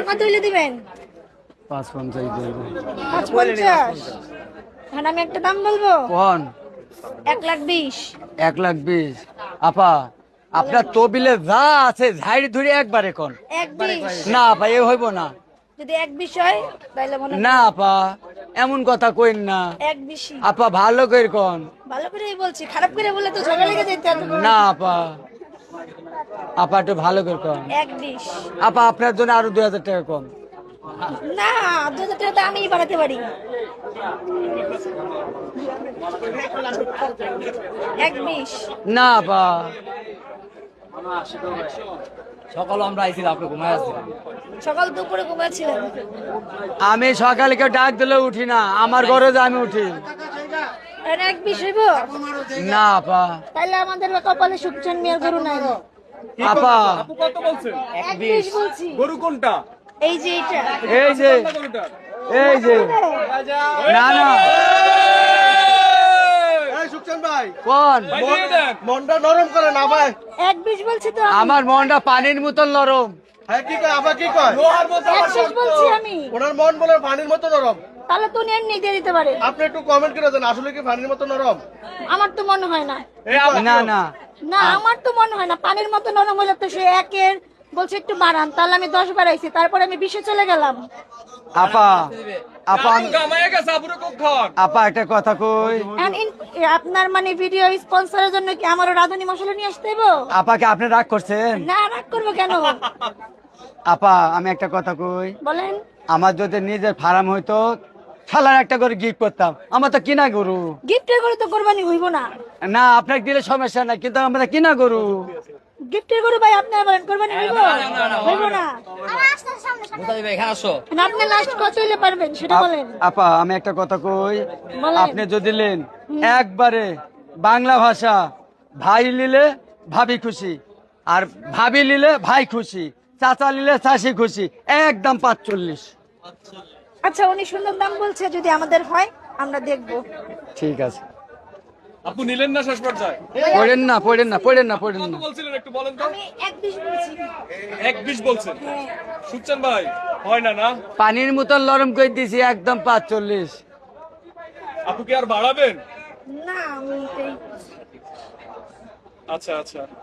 কত হইলে দিবেন? 550। এখন আমি একটা দাম বলবো, 1,20,000। 1,20,000। আপা আপনার তবিলে যা আছে ঝাড়ি ধরে একবারে কোন 1,20,000 না ভাই এ হইব না। যদি 1,20,000 হয় তাহলে মনে না আপা এমন কথা কইন না 1,20,000। আপা, ভালো করে কোন। ভালো করেই বলছি, খারাপ করে বললে তো ঝগড়া লেগে যেত। না আপা, আপা একটু ভালো করে কোন। 1,20,000। আপা আপনার জন্য আরো 2,000 টাকা কম। না, 2,000 টাকা তো আমি বাড়াতে পারি। 1,20,000। না আপা, সকালে আমরা আইছিলাম, আপনি ঘুমায় আসছিলাম। সকাল দুপুরে ঘুমাচ্ছিলেন। আমি সকালে কেউ ডাক দিলে উঠি না, আমার ঘরে যে আমি উঠি। 1,20,000 হইব? না আপা। তাহলে আমাদের কপালে সুখচান মিয়ার গরু নাই। আপা আপু কত বলছেন? 1,20,000 বলছি। গরু কোনটা? এই যে এটা। এই যে গরুটা এই যে না না সুখচান ভাই কোন ভাই দিয়ে দেন। মনটা নরম করে না ভাই। 1,20,000 বলছি তো আমি। আমার মনটা পানির মতন নরম। হ্যাঁ কি কয় আবার কি কয়? লোহার মতো আমার 1,20,000 বলছি আমি। ওনার মন বলে পানির মতো নরম। তাহলে তো উনি এমনি দিয়ে দিতে পারে। আপনি একটু কমেন্ট করে দেন আসলে কি পানির মতো নরম? আমার তো মনে হয় না। না না না, আমার তো মনে হয় না। পানির মতো নরম হলে তো সে 1-এর বলছে একটু বাড়ান, তাহলে আমি 10 বাড়াইছি, তারপরে আমি 20-এ চলে গেলাম। আপা আপা গামায় গেছে আপুরে কোক খাওয়ান। আপা একটা কথা কই। আপনার মানে ভিডিও স্পন্সরের জন্য কি আমারও রাঁধুনি মশলা নিয়ে আসতে হইব? আপাকে আপনি রাগ করছেন? না, রাগ করবো কেন? আপা আমি একটা কথা কই, বলেন। আমার যদি নিজের ফার্ম হইতো শালার একটা করে গিফট করতাম। আমার তো কিনা গরু। গিফটের গরু তো কোরবানি হইব না। না আপনাকে দিলে সমস্যা নাই, কিন্তু আমরা কিনা গরু। গিফটের গরু ভাই আপনি বলেন কোরবানি হইব? হইব না। কোথায় দিবে? এখানে আসো। না, আপনি লাস্ট কত হইলে পারবেন সেটা বলেন। আপা আমি একটা কথা কই, বলেন। আপনি যদি নেন একবারে বাংলা ভাষা, ভাই নিলে ভাবি খুশি, আর ভাবি নিলে ভাই খুশি, চাচা নিলে চাষি খুশি, একদম 45। আচ্ছা, উনি সুন্দর দাম বলছে, যদি আমাদের হয় আমরা দেখবো। ঠিক আছে। আপু নিলেন না শেষ পর্যায়ে? পড়েন না পড়েন না পড়েন না পড়েন কত না। বলছিলেন একটু বলেন তো? আমি 1,20,000 বলছি। 1,20,000 বলছেন। সুখচান ভাই হয় না না? পানির মতন নরম করে দিছি, একদম 45। আপু কি আর বাড়াবেন? না, আমি আচ্ছা আচ্ছা।